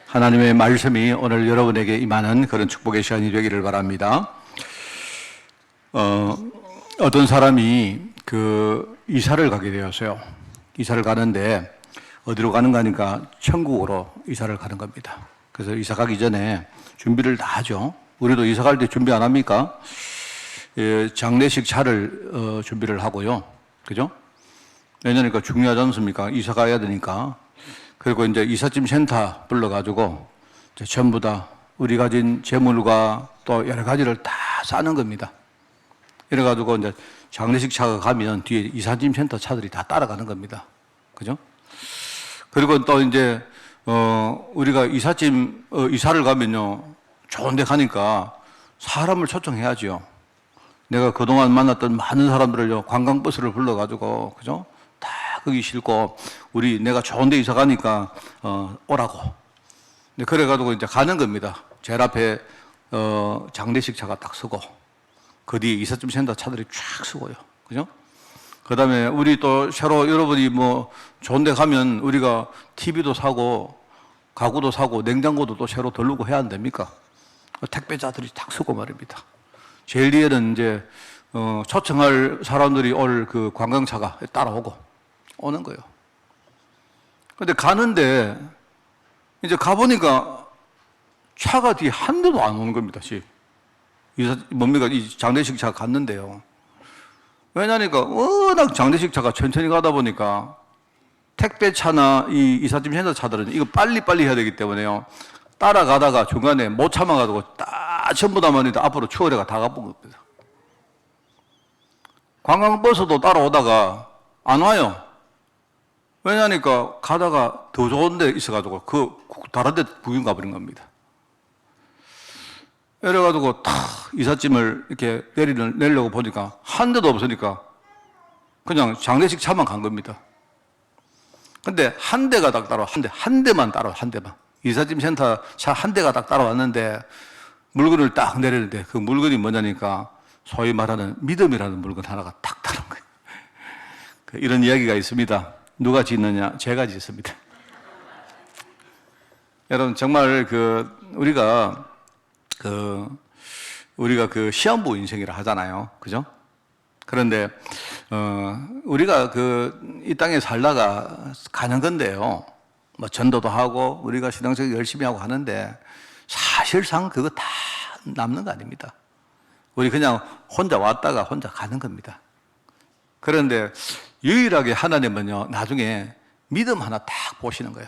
하나님의 말씀이 오늘 여러분에게 임하는 그런 축복의 시간이 되기를 바랍니다. 어떤 사람이 이사를 가게 되었어요. 이사를 가는데 어디로 가는가 하니까 천국으로 이사를 가는 겁니다. 그래서 이사 가기 전에 준비를 다 하죠. 우리도 이사 갈 때 준비 안 합니까? 장례식 차를 준비를 하고요. 그죠? 왜냐니까 중요하지 않습니까? 이사 가야 되니까. 그리고 이제 이삿짐 센터 불러가지고 이제 전부 다 우리 가진 재물과 또 여러 가지를 다 싸는 겁니다. 이래가지고 이제 장례식 차가 가면 뒤에 이삿짐 센터 차들이 다 따라가는 겁니다. 그죠? 그리고 또 이제, 우리가 이사를 가면요. 좋은 데 가니까 사람을 초청해야죠. 내가 그동안 만났던 많은 사람들을요, 관광버스를 불러가지고, 그죠? 다 거기 싣고, 내가 좋은 데 이사 가니까, 오라고. 그래가지고 이제 가는 겁니다. 제일 앞에, 장례식 차가 딱 서고, 그 뒤에 이삿짐 센터 차들이 쫙 서고요. 그죠? 그 다음에 우리 또 새로 여러분이 뭐 좋은 데 가면 우리가 TV도 사고, 가구도 사고, 냉장고도 또 새로 덜르고 해야 안 됩니까? 택배자들이 딱 서고 말입니다. 제일 뒤에는 이제, 초청할 사람들이 올 그 관광차가 따라오고 오는 거예요. 근데 가는데, 이제 가보니까 차가 뒤에 한 대도 안 오는 겁니다, 뭡니까? 이 장례식 차가 갔는데요. 왜냐니까 워낙 장례식 차가 천천히 가다 보니까 택배차나 이 이삿짐 센터 차들은 이거 빨리빨리 해야 되기 때문에요. 따라가다가 중간에 못 참아가지고 딱 전부 다 말인데 앞으로 추월해가 다 가본 겁니다. 관광버스도 따라오다가 안 와요. 왜냐니까 가다가 더 좋은 데 있어가지고 다른 데 구경 가버린 겁니다. 이래가지고 탁 이삿짐을 이렇게 내려고 보니까 한 대도 없으니까 그냥 장례식 차만 간 겁니다. 근데 한 대가 딱 따라와, 한 대만 따라와, 한 대만. 이삿짐 센터 차 한 대가 딱 따라왔는데 물건을 딱 내리는데 그 물건이 뭐냐니까 소위 말하는 믿음이라는 물건 하나가 딱 따라온 거예요. 이런 이야기가 있습니다. 누가 짓느냐? 제가 짓습니다. 여러분, 정말 우리가 시한부 인생이라 하잖아요. 그죠? 그런데, 우리가 이 땅에 살다가 가는 건데요. 뭐 전도도 하고, 우리가 신앙생활 열심히 하고 하는데, 사실상 그거 다 남는 거 아닙니다. 우리 그냥 혼자 왔다가 혼자 가는 겁니다. 그런데 유일하게 하나님은요, 나중에 믿음 하나 딱 보시는 거예요.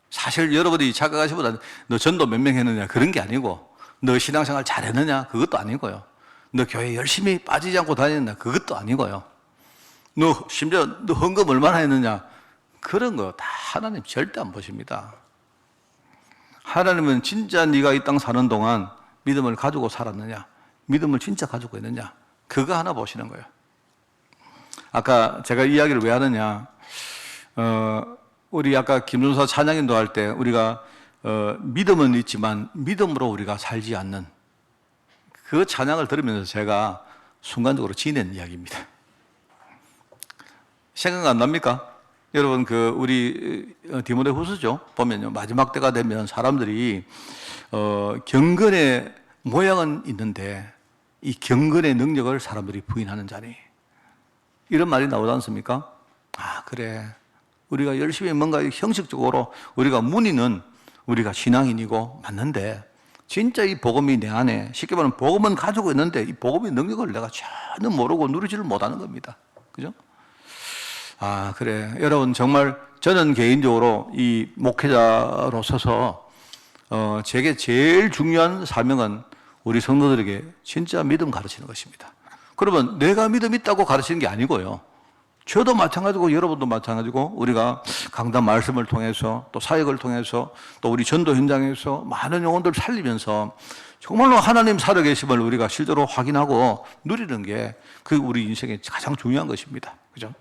사실 여러분이 착각하시보다 너 전도 몇 명 했느냐 그런 게 아니고 너 신앙생활 잘했느냐 그것도 아니고요. 너 교회 열심히 빠지지 않고 다녔느냐 그것도 아니고요. 심지어 너 헌금 얼마나 했느냐 그런 거 다 하나님 절대 안 보십니다. 하나님은 진짜 네가 이 땅 사는 동안 믿음을 가지고 살았느냐 믿음을 진짜 가지고 있느냐 그거 하나 보시는 거예요. 아까 제가 이야기를 왜 하느냐 우리 아까 김준사 찬양인도 할 때 우리가 믿음은 있지만 믿음으로 우리가 살지 않는 그 찬양을 들으면서 제가 순간적으로 지낸 이야기입니다. 생각 안 납니까? 여러분 우리 디모데후서죠. 보면요 마지막 때가 되면 사람들이 경건의 모양은 있는데 이 경건의 능력을 사람들이 부인하는 자니 이런 말이 나오지 않습니까? 아 그래. 우리가 열심히 뭔가 형식적으로 우리가 문의는 우리가 신앙인이고 맞는데 진짜 이 복음이 내 안에 쉽게 말하면 복음은 가지고 있는데 이 복음의 능력을 내가 전혀 모르고 누리지를 못하는 겁니다. 그죠? 아 그래 여러분 정말 저는 개인적으로 이 목회자로 서서 제게 제일 중요한 사명은 우리 성도들에게 진짜 믿음 가르치는 것입니다. 그러면 내가 믿음 있다고 가르치는 게 아니고요. 저도 마찬가지고 여러분도 마찬가지고 우리가 강단 말씀을 통해서 또 사역을 통해서 또 우리 전도 현장에서 많은 영혼들을 살리면서 정말로 하나님 살아계심을 우리가 실제로 확인하고 누리는 게 우리 인생의 가장 중요한 것입니다. 그죠?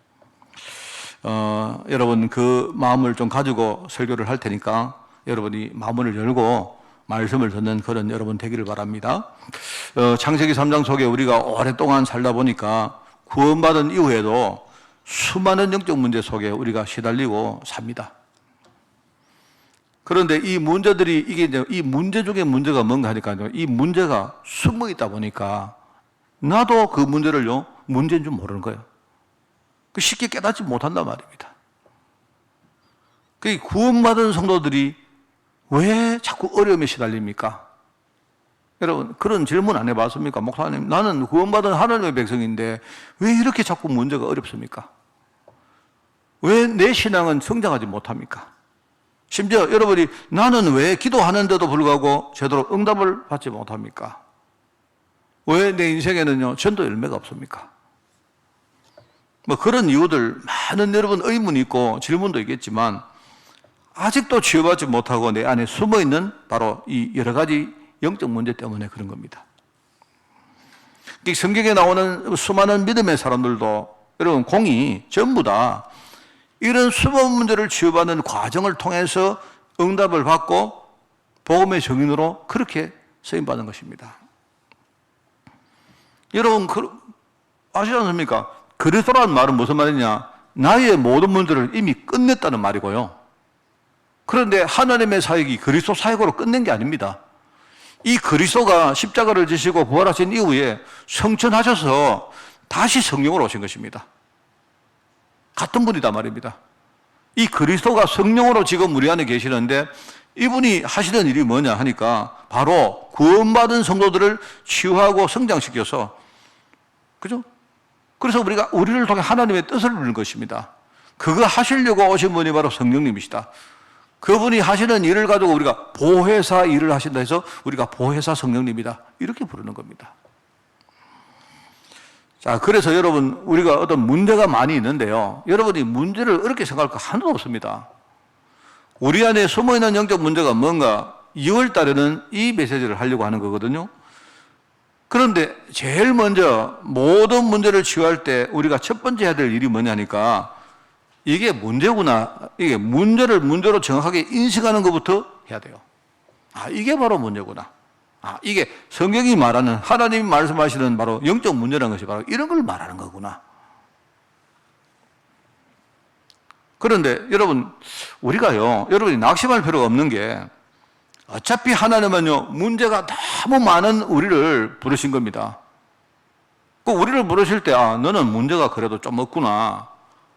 여러분 그 마음을 좀 가지고 설교를 할 테니까 여러분이 마음을 열고 말씀을 듣는 그런 여러분 되기를 바랍니다. 창세기 3장 속에 우리가 오랫동안 살다 보니까 구원받은 이후에도 수많은 영적 문제 속에 우리가 시달리고 삽니다. 그런데 이 문제들이 이게 이제 이 문제 중에 문제가 뭔가 하니까요. 이 문제가 숨어 있다 보니까 나도 그 문제를요, 문제인 줄 모르는 거예요. 쉽게 깨닫지 못한단 말입니다. 그 구원받은 성도들이 왜 자꾸 어려움에 시달립니까? 여러분, 그런 질문 안 해봤습니까? 목사님, 나는 구원받은 하나님의 백성인데 왜 이렇게 자꾸 문제가 어렵습니까? 왜 내 신앙은 성장하지 못합니까? 심지어 여러분이 나는 왜 기도하는데도 불구하고 제대로 응답을 받지 못합니까? 왜 내 인생에는요, 전도 열매가 없습니까? 뭐 그런 이유들 많은 여러분 의문이 있고 질문도 있겠지만 아직도 치유받지 못하고 내 안에 숨어 있는 바로 이 여러 가지 영적 문제 때문에 그런 겁니다. 성경에 나오는 수많은 믿음의 사람들도 여러분 공이 전부 다 이런 수많은 문제를 치유받는 과정을 통해서 응답을 받고 복음의 증인으로 그렇게 쓰임받는 것입니다. 여러분 아시지 않습니까? 그리스도라는 말은 무슨 말이냐? 나의 모든 문제를 이미 끝냈다는 말이고요. 그런데 하나님의 사역이 그리스도 사역으로 끝낸 게 아닙니다. 이 그리스도가 십자가를 지시고 부활하신 이후에 성천하셔서 다시 성령으로 오신 것입니다. 같은 분이다 말입니다. 이 그리스도가 성령으로 지금 우리 안에 계시는데 이분이 하시는 일이 뭐냐 하니까 바로 구원받은 성도들을 치유하고 성장시켜서, 그죠? 그래서 우리를 통해 하나님의 뜻을 이루는 것입니다. 그거 하시려고 오신 분이 바로 성령님이시다. 그분이 하시는 일을 가지고 우리가 보혜사 일을 하신다 해서 우리가 보혜사 성령님이다, 이렇게 부르는 겁니다. 자, 그래서 여러분, 우리가 어떤 문제가 많이 있는데요, 여러분이 문제를 어렵게 생각할 거 하나도 없습니다. 우리 안에 숨어있는 영적 문제가 뭔가 2월 달에는 이 메시지를 하려고 하는 거거든요. 그런데 제일 먼저 모든 문제를 치유할 때 우리가 첫 번째 해야 될 일이 뭐냐니까 이게 문제구나, 이게 문제를 문제로 정확하게 인식하는 것부터 해야 돼요. 아, 이게 바로 문제구나. 아, 이게 성경이 말하는, 하나님이 말씀하시는 바로 영적 문제라는 것이 바로 이런 걸 말하는 거구나. 그런데 여러분, 우리가요, 여러분이 낙심할 필요가 없는 게 어차피 하나님은요, 문제가 너무 많은 우리를 부르신 겁니다. 그 우리를 부르실 때, 아, 너는 문제가 그래도 좀 없구나.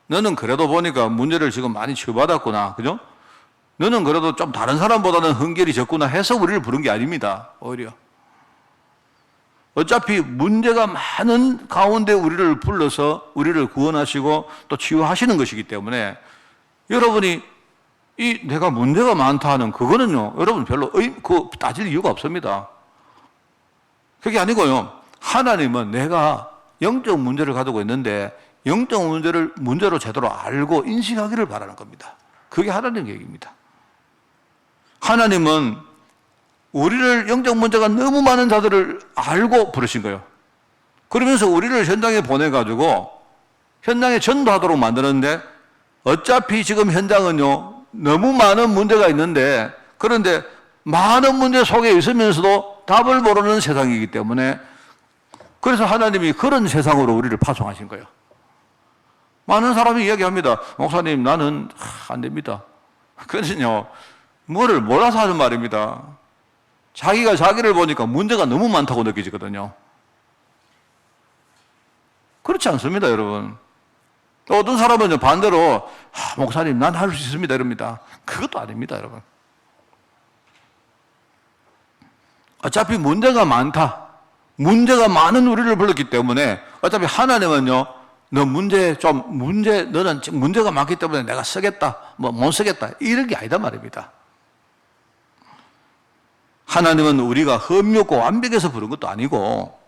너는 그래도 보니까 문제를 지금 많이 치유받았구나. 그죠? 너는 그래도 좀 다른 사람보다는 흥결이 적구나 해서 우리를 부른 게 아닙니다. 오히려. 어차피 문제가 많은 가운데 우리를 불러서 우리를 구원하시고 또 치유하시는 것이기 때문에 여러분이 내가 문제가 많다 하는 그거는요, 여러분 별로 따질 이유가 없습니다. 그게 아니고요, 하나님은 내가 영적 문제를 가지고 있는데 영적 문제를 문제로 제대로 알고 인식하기를 바라는 겁니다. 그게 하나님 계획입니다. 하나님은 우리를 영적 문제가 너무 많은 자들을 알고 부르신 거예요. 그러면서 우리를 현장에 보내가지고 현장에 전도하도록 만드는데 어차피 지금 현장은요, 너무 많은 문제가 있는데 그런데 많은 문제 속에 있으면서도 답을 모르는 세상이기 때문에 그래서 하나님이 그런 세상으로 우리를 파송하신 거예요. 많은 사람이 이야기합니다. 목사님, 나는 안 됩니다. 그것은요, 뭐를 몰라서 하는 말입니다. 자기가 자기를 보니까 문제가 너무 많다고 느끼거든요. 그렇지 않습니다, 여러분. 어떤 사람은 반대로 목사님, 난 할 수 있습니다, 이럽니다. 그것도 아닙니다, 여러분. 어차피 문제가 많다, 문제가 많은 우리를 불렀기 때문에 어차피 하나님은요, 너는 문제가 많기 때문에 내가 쓰겠다, 못 쓰겠다, 이런 게 아니다 말입니다. 하나님은 우리가 흠없고 완벽해서 부른 것도 아니고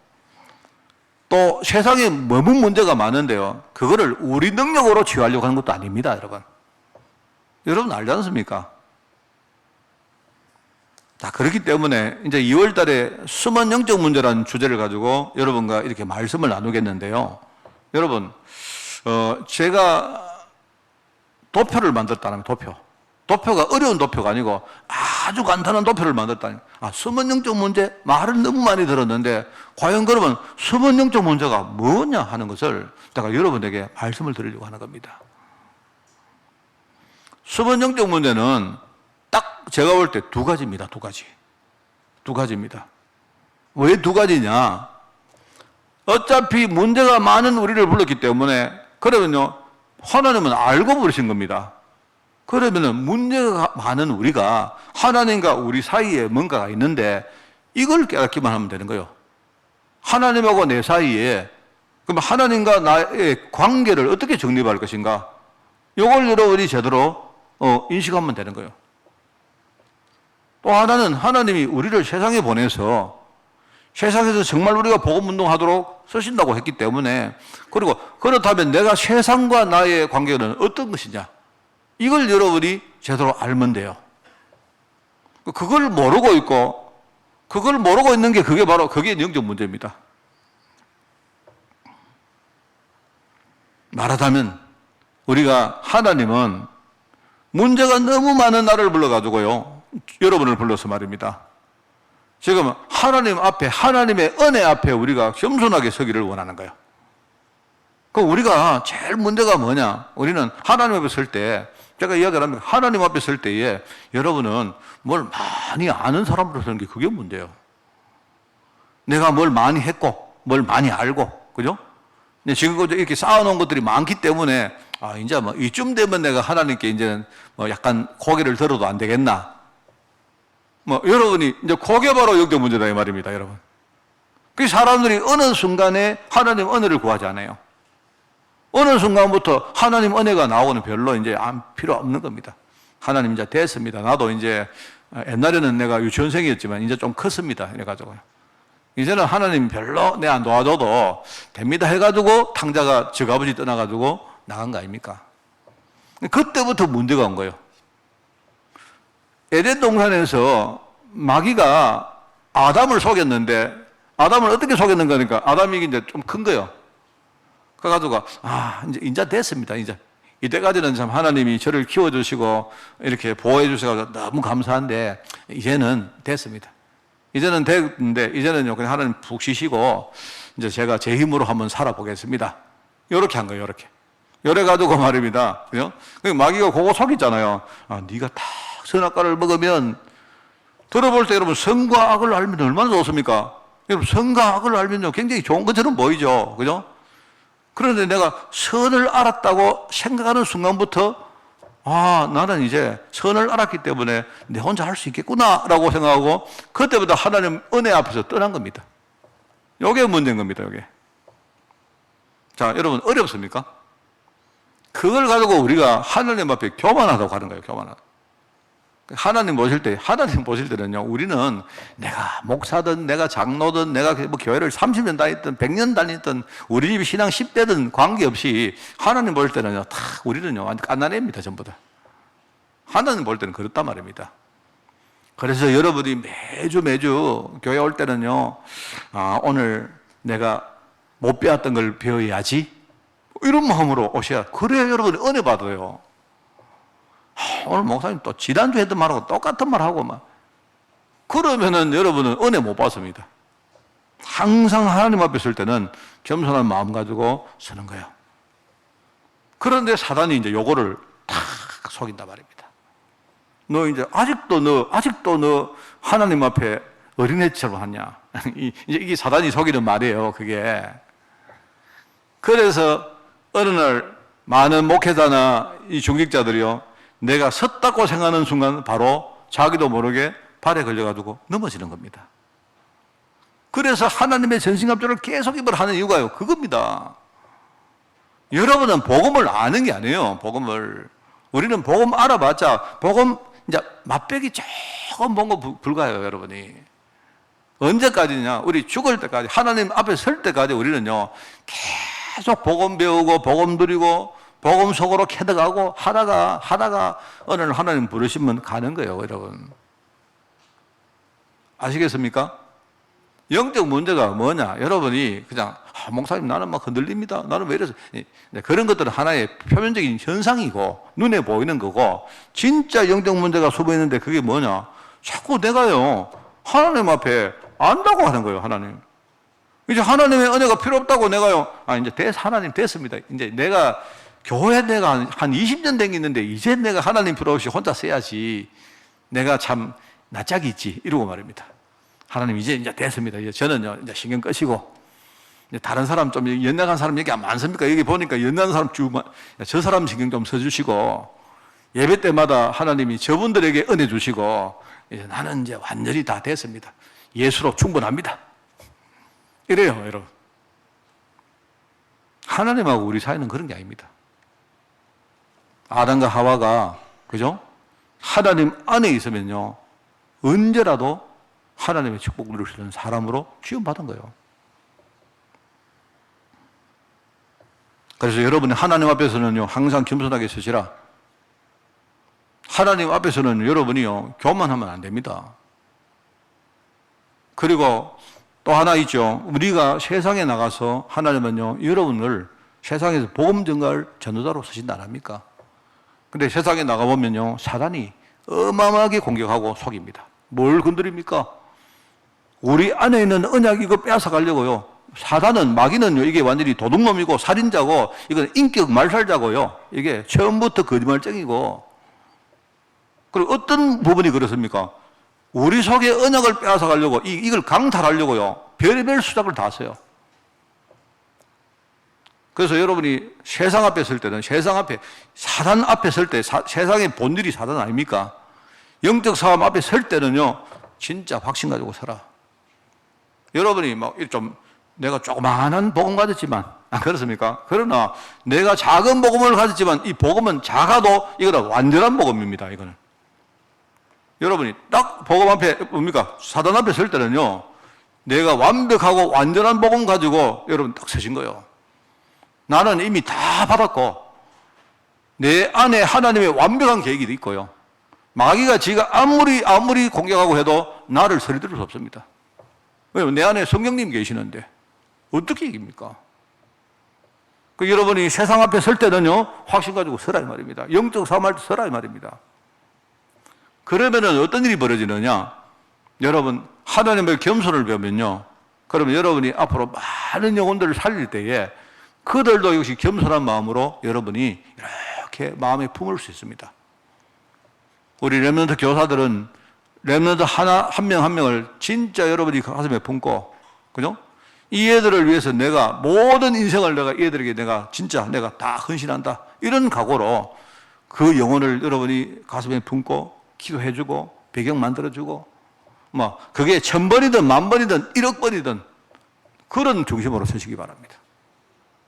또 세상에 너무 문제가 많은데요, 그거를 우리 능력으로 치유하려고 하는 것도 아닙니다, 여러분. 여러분 알지 않습니까? 자, 그렇기 때문에 이제 2월 달에 숨은 영적 문제라는 주제를 가지고 여러분과 이렇게 말씀을 나누겠는데요. 여러분, 제가 도표를 만들었다는 도표가 어려운 도표가 아니고 아주 간단한 도표를 만들었다니. 숨은 영적 문제 말을 너무 많이 들었는데 과연 그러면 숨은 영적 문제가 뭐냐 하는 것을 제가 여러분에게 말씀을 드리려고 하는 겁니다. 숨은 영적 문제는 딱 제가 볼 때 두 가지입니다. 두 가지. 두 가지입니다. 왜 두 가지냐? 어차피 문제가 많은 우리를 불렀기 때문에 그러면요 하나님은 알고 부르신 겁니다. 그러면은 문제가 많은 우리가 하나님과 우리 사이에 뭔가가 있는데 이걸 깨닫기만 하면 되는 거예요. 하나님하고 내 사이에 그럼 하나님과 나의 관계를 어떻게 정립할 것인가? 이걸 여러분이 제대로 인식하면 되는 거예요. 또 하나는 하나님이 우리를 세상에 보내서 세상에서 정말 우리가 복음운동하도록 쓰신다고 했기 때문에 그리고 그렇다면 내가 세상과 나의 관계는 어떤 것이냐? 이걸 여러분이 제대로 알면 돼요. 그걸 모르고 있고 그걸 모르고 있는 게 그게 바로 그게 영적 문제입니다. 말하자면 우리가 하나님은 문제가 너무 많은 나를 불러가지고요 여러분을 불러서 말입니다. 지금 하나님 앞에 하나님의 은혜 앞에 우리가 겸손하게 서기를 원하는 거예요. 그 우리가 제일 문제가 뭐냐? 우리는 하나님 앞에 설 때 제가 이야기를 합니다. 하나님 앞에 설 때에 여러분은 뭘 많이 아는 사람으로 서는 게 그게 문제예요. 내가 뭘 많이 했고 뭘 많이 알고 그죠? 지금까지 이렇게 쌓아놓은 것들이 많기 때문에 이제 뭐 이쯤 되면 내가 하나님께 이제는 뭐 약간 고개를 들어도 안 되겠나? 뭐 여러분이 이제 그게 바로 영적 문제다 이 말입니다, 여러분. 그 사람들이 어느 순간에 하나님 은혜를 구하지 않아요. 어느 순간부터 하나님 은혜가 나오는 별로 이제 필요 없는 겁니다. 하나님 이제 됐습니다. 나도 이제 옛날에는 내가 유치원생이었지만 이제 좀 컸습니다. 이래가지고요. 이제는 하나님 별로 내 안 도와줘도 됩니다 해가지고 탕자가 저 아버지 떠나가지고 나간 거 아닙니까? 그때부터 문제가 온 거예요. 에덴 동산에서 마귀가 아담을 속였는데 아담을 어떻게 속였는 거니까 아담이 이제 좀 큰 거예요. 그래가지고 이제 됐습니다. 이제 이때까지는 참 하나님이 저를 키워주시고 이렇게 보호해 주셔서 너무 감사한데 이제는 됐습니다. 이제는 됐는데 이제는요 그냥 하나님 푹 쉬시고 이제 제가 제 힘으로 한번 살아보겠습니다. 이렇게 한 거예요. 이래 가지고 말입니다. 그죠? 마귀가 그거 속였잖아요. 네가 다 선악과를 먹으면 들어볼 때 여러분 선과 악을 알면 얼마나 좋습니까? 여러분 선과 악을 알면요 굉장히 좋은 것처럼 보이죠. 그죠? 그런데 내가 선을 알았다고 생각하는 순간부터 나는 이제 선을 알았기 때문에 내 혼자 할 수 있겠구나 라고 생각하고 그때부터 하나님 은혜 앞에서 떠난 겁니다. 이게 문제인 겁니다. 이게. 자, 여러분 어렵습니까? 그걸 가지고 우리가 하나님 앞에 교만하다고 하는 거예요. 교만하다. 하나님 보실 때는요 우리는 내가 목사든 내가 장로든 내가 뭐 교회를 30년 다녔든 100년 다녔든 우리 집 신앙 10대든 관계없이 하나님 볼 때는요 다 우리는요 완전 깐난애입니다. 전부 다. 하나님 볼 때는 그렇단 말입니다. 그래서 여러분이 매주 교회 올 때는요 오늘 내가 못 배웠던 걸 배워야지 이런 마음으로 오셔야 그래야 여러분이 은혜 받아요. 오늘 목사님 또 지난주 했던 말하고 똑같은 말하고 막 그러면은 여러분은 은혜 못 받습니다. 항상 하나님 앞에 설 때는 겸손한 마음 가지고 서는 거예요. 그런데 사단이 이제 요거를 탁 속인단 말입니다. 아직도 너 하나님 앞에 어린애처럼 하냐. 이게 사단이 속이는 말이에요, 그게. 그래서 어느 날 많은 목회자나 이 중직자들이요 내가 섰다고 생각하는 순간 바로 자기도 모르게 발에 걸려가지고 넘어지는 겁니다. 그래서 하나님의 전신갑주를 계속 입으라는 이유가요. 그겁니다. 여러분은 복음을 아는 게 아니에요. 복음을. 우리는 복음 알아봤자 복음 이제 맛배기 조금 본 거 불가해요. 여러분이. 언제까지냐? 우리 죽을 때까지 하나님 앞에 설 때까지 우리는요 계속 복음 배우고 복음 누리고 복음 속으로 캐득하고 하다가 어느 날 하나님 부르시면 가는 거예요, 여러분. 아시겠습니까? 영적 문제가 뭐냐? 여러분이 그냥 목사님 나는 막 흔들립니다. 나는 왜 이래서 그런 것들은 하나의 표면적인 현상이고 눈에 보이는 거고 진짜 영적 문제가 숨어 있는데 그게 뭐냐? 자꾸 내가요 하나님 앞에 안다고 하는 거예요, 하나님. 이제 하나님의 은혜가 필요 없다고 내가요. 이제 하나님 됐습니다. 이제 교회 내가 한 20년 댕기는데 이제 내가 하나님 필요 없이 혼자 써야지. 내가 참 낯짝이 있지. 이러고 말입니다. 하나님 이제 됐습니다. 이제 저는요, 이제 신경 끄시고, 이제 다른 사람 좀 연약한 사람 얘기 안 많습니까? 여기 보니까 연약한 사람 저 사람 신경 좀 써주시고, 예배 때마다 하나님이 저분들에게 은혜 주시고, 이제 나는 이제 완전히 다 됐습니다. 예수로 충분합니다. 이래요, 여러분. 하나님하고 우리 사이는 그런 게 아닙니다. 아담과 하와가, 그죠? 하나님 안에 있으면요, 언제라도 하나님의 축복을 누릴 수 있는 사람으로 지원받은 거예요. 그래서 여러분이 하나님 앞에서는요, 항상 겸손하게 서시라. 하나님 앞에서는 여러분이요, 교만하면 안 됩니다. 그리고 또 하나 있죠. 우리가 세상에 나가서 하나님은요, 여러분을 세상에서 복음 전가할 전도자로 쓰신다 안 합니까? 근데 세상에 나가보면요, 사단이 어마어마하게 공격하고 속입니다. 뭘 건드립니까? 우리 안에 있는 언약 이거 빼앗아 가려고요. 사단은, 마귀는요, 이게 완전히 도둑놈이고 살인자고, 이건 인격 말살자고요. 이게 처음부터 거짓말쟁이고. 그리고 어떤 부분이 그렇습니까? 우리 속에 언약을 빼앗아 가려고, 이걸 강탈하려고요. 별의별 수작을 다 써요. 그래서 여러분이 세상 앞에 설 때는, 세상 앞에, 사단 앞에 설 때, 세상의 본질이 사단 아닙니까? 영적 싸움 앞에 설 때는요, 진짜 확신 가지고 서라. 여러분이 내가 조그마한 복음 가졌지만, 그렇습니까? 그러나 내가 작은 복음을 가졌지만 이 복음은 작아도 이거는 완전한 복음입니다. 이거는. 여러분이 딱 복음 앞에 뭡니까? 사단 앞에 설 때는요, 내가 완벽하고 완전한 복음 가지고 여러분 딱 서신 거예요. 나는 이미 다 받았고 내 안에 하나님의 완벽한 계획이 있고요. 마귀가 지가 아무리 공격하고 해도 나를 서리들을 수 없습니다. 왜냐면 내 안에 성령님 계시는데 어떻게 이깁니까? 여러분이 세상 앞에 설 때는요, 확신 가지고 서라 이 말입니다. 영적 싸움할 때 서라 이 말입니다. 그러면은 어떤 일이 벌어지느냐? 여러분, 하나님의 겸손을 배우면요, 그러면 여러분이 앞으로 많은 영혼들을 살릴 때에 그들도 역시 겸손한 마음으로 여러분이 이렇게 마음에 품을 수 있습니다. 우리 렘넌트 교사들은 렘넌트 한 명 한 명을 진짜 여러분이 가슴에 품고, 그죠? 이 애들을 위해서 내가 모든 인생을 내가 얘들에게 내가 다 헌신한다. 이런 각오로 그 영혼을 여러분이 가슴에 품고 기도해주고 배경 만들어주고, 그게 1000번이든 10,000번이든 1억번이든 그런 중심으로 서시기 바랍니다.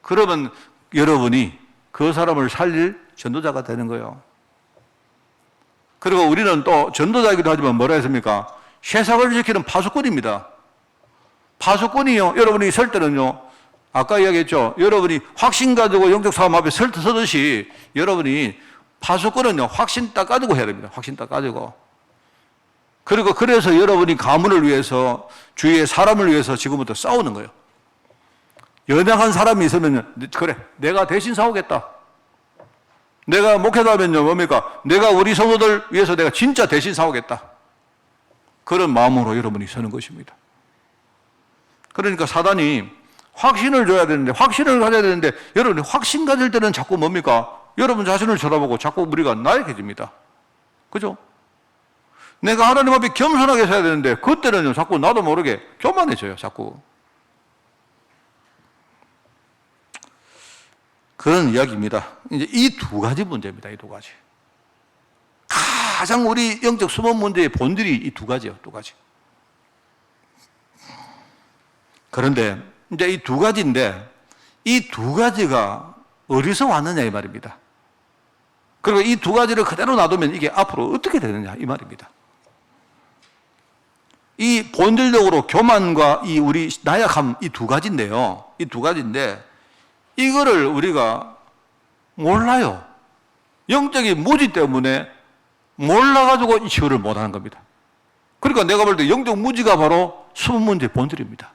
그러면 여러분이 그 사람을 살릴 전도자가 되는 거예요. 그리고 우리는 또 전도자이기도 하지만 뭐라 했습니까? 세상을 지키는 파수꾼입니다. 파수꾼이요, 여러분이 설 때는요, 아까 이야기했죠. 여러분이 확신 가지고 영적 싸움 앞에 서듯이 여러분이 파수꾼은요, 확신 딱 가지고 해야 됩니다. 확신 딱 가지고. 그리고 그래서 여러분이 가문을 위해서, 주위의 사람을 위해서 지금부터 싸우는 거예요. 연약한 사람이 있으면, 그래, 내가 대신 싸우겠다. 내가 목회자면요, 뭡니까? 내가 우리 성도들 위해서 내가 진짜 대신 싸우겠다. 그런 마음으로 여러분이 서는 것입니다. 그러니까 사단이 확신을 줘야 되는데, 확신을 가져야 되는데, 여러분이 확신 가질 때는 자꾸 뭡니까? 여러분 자신을 쳐다보고 자꾸 우리가 나약해집니다. 그죠? 내가 하나님 앞에 겸손하게 서야 되는데, 그때는요, 자꾸 나도 모르게 교만해져요, 자꾸. 그런 이야기입니다. 이제 이 두 가지 문제입니다, 이 두 가지. 가장 우리 영적 수본 문제의 본질이 이 두 가지예요, 두 가지. 그런데 이제 이 두 가지인데, 이 두 가지가 어디서 왔느냐 이 말입니다. 그리고 이 두 가지를 그대로 놔두면 이게 앞으로 어떻게 되느냐 이 말입니다. 이 본질적으로 교만과 이 우리 나약함 이 두 가지인데요. 이 두 가지인데 이거를 우리가 몰라요. 영적인 무지 때문에 몰라가지고 이 치유를 못하는 겁니다. 그러니까 내가 볼 때 영적 무지가 바로 수분 문제의 본질입니다.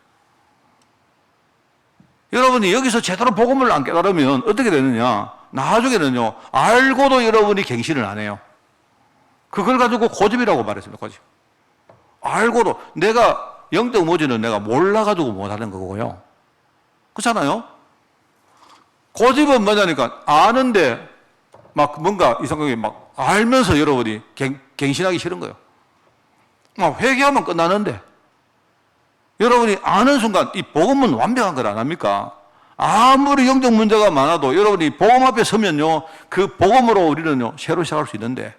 여러분이 여기서 제대로 복음을 안 깨달으면 어떻게 되느냐? 나중에는요, 알고도 여러분이 갱신을 안 해요. 그걸 가지고 고집이라고 말했습니다, 고집. 알고도, 내가 영적 무지는 내가 몰라가지고 못하는 거고요. 그렇잖아요? 고집은 뭐냐니까, 아는데, 막 뭔가 이 성경에 막 알면서 여러분이 갱신하기 싫은 거예요. 막 회개하면 끝나는데 여러분이 아는 순간 이 복음은 완벽한 걸 안 합니까? 아무리 영적 문제가 많아도 여러분이 복음 앞에 서면요, 그 복음으로 우리는요, 새로 시작할 수 있는데.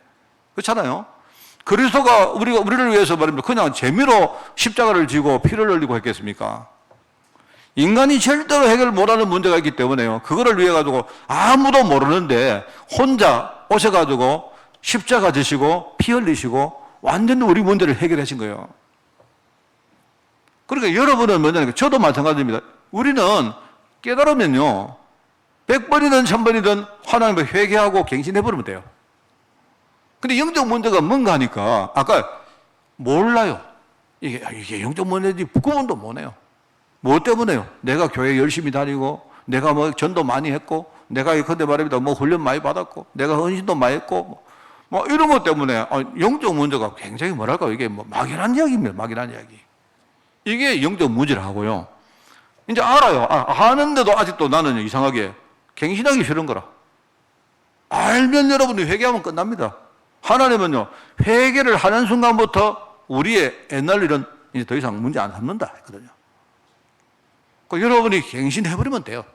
그렇잖아요? 그리스도가 우리를 위해서 말입니다. 그냥 재미로 십자가를 지고 피를 흘리고 했겠습니까? 인간이 절대로 해결 못하는 문제가 있기 때문에요. 그거를 위해 가지고 아무도 모르는데 혼자 오셔가지고 십자가 지시고 피 흘리시고 완전히 우리 문제를 해결하신 거예요. 그러니까 여러분은 뭐냐니까 저도 마찬가지입니다. 우리는 깨달으면요, 100번이든 1000번이든 하나님을 회개하고 갱신해버리면 돼요. 근데 영적 문제가 뭔가 하니까 아까 몰라요. 이게 영적 문제인지 구분도 못해요. 뭐 때문에요? 내가 교회 열심히 다니고 내가 뭐 전도 많이 했고 내가 근데 말입니다. 뭐 훈련 많이 받았고 내가 헌신도 많이 했고 뭐 이런 것 때문에 영적 문제가 굉장히 뭐랄까 이게 뭐 막연한 이야기입니다. 막연한 이야기. 이게 영적 문제라고요. 이제 알아요. 아는데도 아직도 나는 이상하게 갱신하기 싫은 거라. 알면 여러분이 회개하면 끝납니다. 하나님은요, 회개를 하는 순간부터 우리의 옛날 일은 이제 더 이상 문제 안 삼는다 했거든요. 여러분이 갱신해버리면 돼요.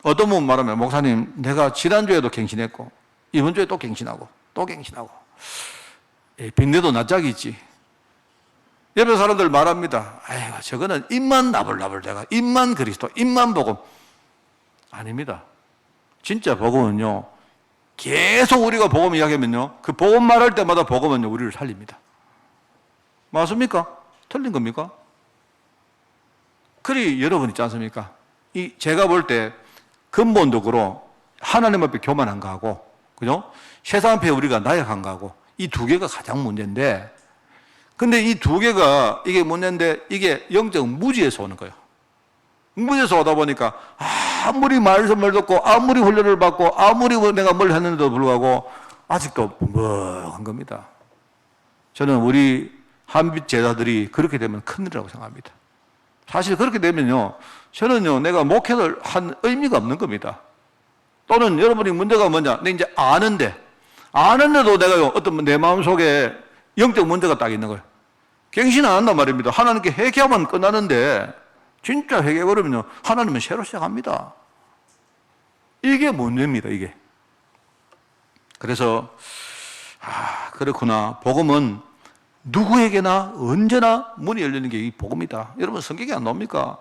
어떤 분 말하면, 목사님, 내가 지난주에도 갱신했고, 이번 주에 또 갱신하고, 또 갱신하고. 빈대도 낯짝이 있지. 옆에 사람들 말합니다. 아이고, 저거는 입만 나불나불 대가, 입만 그리스도, 입만 복음. 아닙니다. 진짜 복음은요, 계속 우리가 복음 이야기하면요, 그 복음 말할 때마다 복음은요, 우리를 살립니다. 맞습니까? 틀린 겁니까? 그리 여러분 있지 않습니까? 제가 볼 때 근본적으로 하나님 앞에 교만한 거하고, 그죠? 세상 앞에 우리가 나약한 거하고, 이 두 개가 가장 문제인데, 근데 이 두 개가 이게 문제인데, 이게 영적 무지에서 오는 거예요. 무지에서 오다 보니까, 아무리 말씀을 듣고, 아무리 훈련을 받고, 아무리 내가 뭘 했는데도 불구하고, 아직도 멍한 겁니다. 저는 우리 한빛 제자들이 그렇게 되면 큰일이라고 생각합니다. 사실 그렇게 되면요, 저는요, 내가 목회를 한 의미가 없는 겁니다. 또는 여러분이 문제가 뭐냐, 내가 이제 아는데도 내가요, 어떤 내 마음속에 영적 문제가 딱 있는 거예요. 갱신 안 한단 말입니다. 하나님께 회개하면 끝나는데, 진짜 회개해버리면요, 하나님은 새로 시작합니다. 이게 문제입니다, 이게. 그래서, 그렇구나. 복음은 누구에게나 언제나 문이 열리는 게 이 복음이다. 여러분 성경에 안 나옵니까?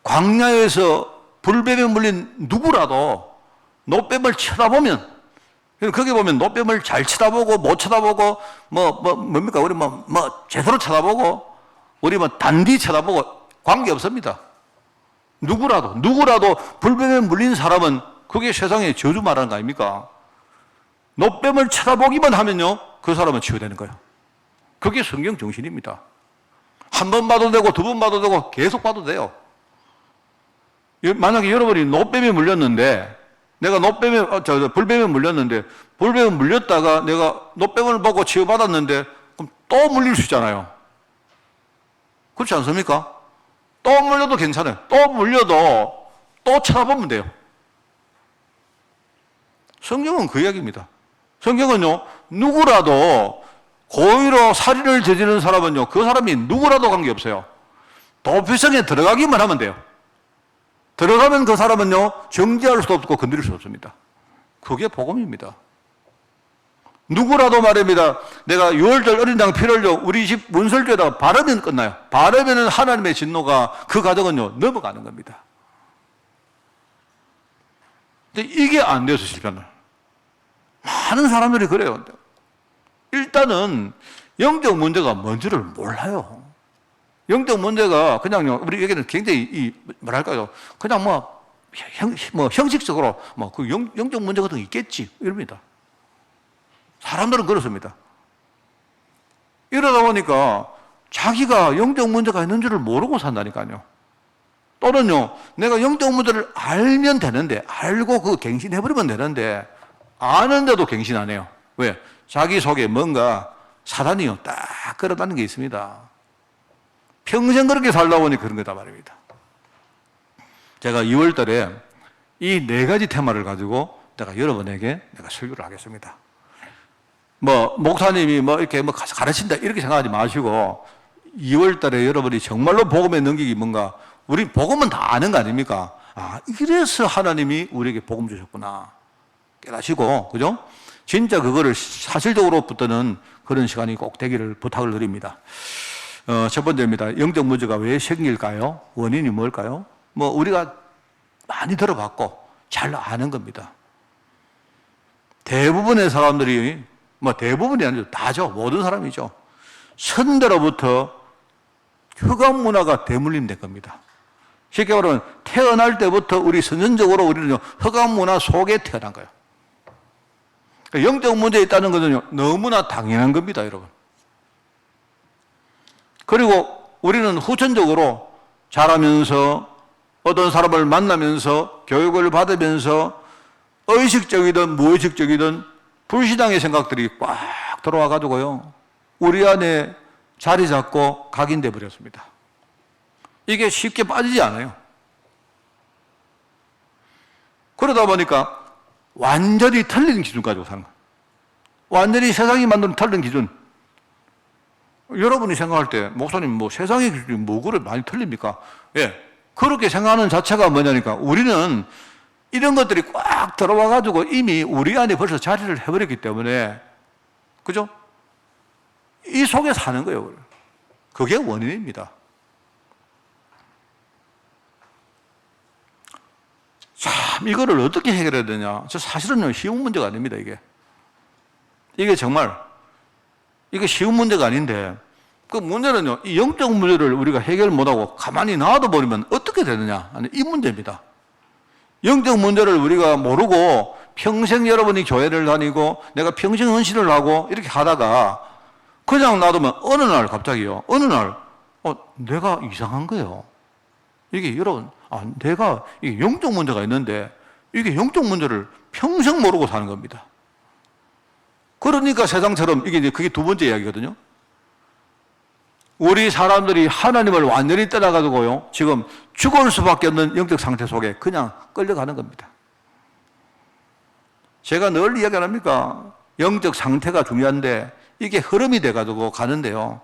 광야에서 불뱀에 물린 누구라도 노뱀을 쳐다보면, 거기 보면 노뱀을 잘 쳐다보고 못 쳐다보고 뭡니까? 우리 제대로 쳐다보고 우리 단디 쳐다보고 관계 없습니다. 누구라도 불뱀에 물린 사람은 그게 세상에 저주 말하는 거 아닙니까? 노뱀을 쳐다보기만 하면요, 그 사람은 치유되는 거예요. 그게 성경 정신입니다. 한 번 봐도 되고 두 번 봐도 되고 계속 봐도 돼요. 만약에 여러분이 노뱀에 물렸는데, 내가 불뱀에 물렸는데, 불뱀에 물렸다가 내가 노뱀을 보고 치유받았는데, 그럼 또 물릴 수 있잖아요. 그렇지 않습니까? 또 물려도 괜찮아요. 또 물려도 또 쳐다보면 돼요. 성경은 그 이야기입니다. 성경은요, 누구라도 고의로 살인을 저지르는 사람은요, 그 사람이 누구라도 관계없어요. 도피성에 들어가기만 하면 돼요. 들어가면 그 사람은요, 정지할 수도 없고 건드릴 수 없습니다. 그게 복음입니다. 누구라도 말입니다. 내가 6월절 어린 양 피를 흘려 우리 집 문설주에다가 바르면 끝나요. 바르면 하나님의 진노가 그 가정은요, 넘어가는 겁니다. 근데 이게 안 돼서 실패하는. 많은 사람들이 그래요. 일단은 영적 문제가 뭔지를 몰라요. 영적 문제가 그냥요, 우리 에게는 굉장히 뭐랄까요, 그냥 형식적으로 그 영적 문제 같은 게 있겠지 이럽니다. 사람들은 그렇습니다. 이러다 보니까 자기가 영적 문제가 있는 줄을 모르고 산다니까요. 또는요, 내가 영적 문제를 알면 되는데, 알고 그 갱신해버리면 되는데, 아는데도 갱신 안 해요. 왜? 자기 속에 뭔가 사단이요, 딱 끌어다니는 게 있습니다. 평생 그렇게 살다 보니 그런 거다 말입니다. 제가 2월 달에 이 4가지 테마를 가지고 내가 여러분에게 내가 설교를 하겠습니다. 목사님이 이렇게 가르친다 이렇게 생각하지 마시고 2월 달에 여러분이 정말로 복음에 넘기기 뭔가 우리 복음은 다 아는 거 아닙니까? 이래서 하나님이 우리에게 복음 주셨구나. 깨닫시고, 그죠? 진짜 그거를 사실적으로부터는 그런 시간이 꼭 되기를 부탁을 드립니다. 첫 번째입니다. 영적 문제가 왜 생길까요? 원인이 뭘까요? 우리가 많이 들어봤고 잘 아는 겁니다. 대부분의 사람들이, 대부분이 아니죠. 다죠. 모든 사람이죠. 선대로부터 흑암 문화가 대물림 된 겁니다. 쉽게 말하면 태어날 때부터 우리 선천적으로 우리는 흑암 문화 속에 태어난 거예요. 영적 문제에 있다는 것은 너무나 당연한 겁니다, 여러분. 그리고 우리는 후천적으로 자라면서 어떤 사람을 만나면서 교육을 받으면서 의식적이든 무의식적이든 불신앙의 생각들이 꽉 들어와 가지고요. 우리 안에 자리 잡고 각인돼 버렸습니다. 이게 쉽게 빠지지 않아요. 그러다 보니까 완전히 틀린 기준 가지고 사는 거예요. 완전히 세상이 만든 틀린 기준. 여러분이 생각할 때 목사님 세상의 기준이 그래 많이 틀립니까? 예, 그렇게 생각하는 자체가 뭐냐니까 우리는 이런 것들이 꽉 들어와 가지고 이미 우리 안에 벌써 자리를 해버렸기 때문에, 그죠? 이 속에 사는 거예요. 그게 원인입니다. 참 이거를 어떻게 해결해야 되냐? 사실은 쉬운 문제가 아닙니다. 이게 정말 이게 쉬운 문제가 아닌데, 그 문제는요, 이 영적 문제를 우리가 해결 못하고 가만히 놔둬 버리면 어떻게 되느냐 하는 이 문제입니다. 영적 문제를 우리가 모르고 평생 여러분이 교회를 다니고 내가 평생 헌신을 하고 이렇게 하다가 그냥 놔두면 어느 날 갑자기요, 내가 이상한 거예요. 이게 여러분, 내가 이게 영적 문제가 있는데 이게 영적 문제를 평생 모르고 사는 겁니다. 그러니까 세상처럼 그게 두 번째 이야기거든요. 우리 사람들이 하나님을 완전히 떠나가지고요, 지금 죽을 수밖에 없는 영적 상태 속에 그냥 끌려가는 겁니다. 제가 늘 이야기 안 합니까? 영적 상태가 중요한데 이게 흐름이 돼가지고 가는데요.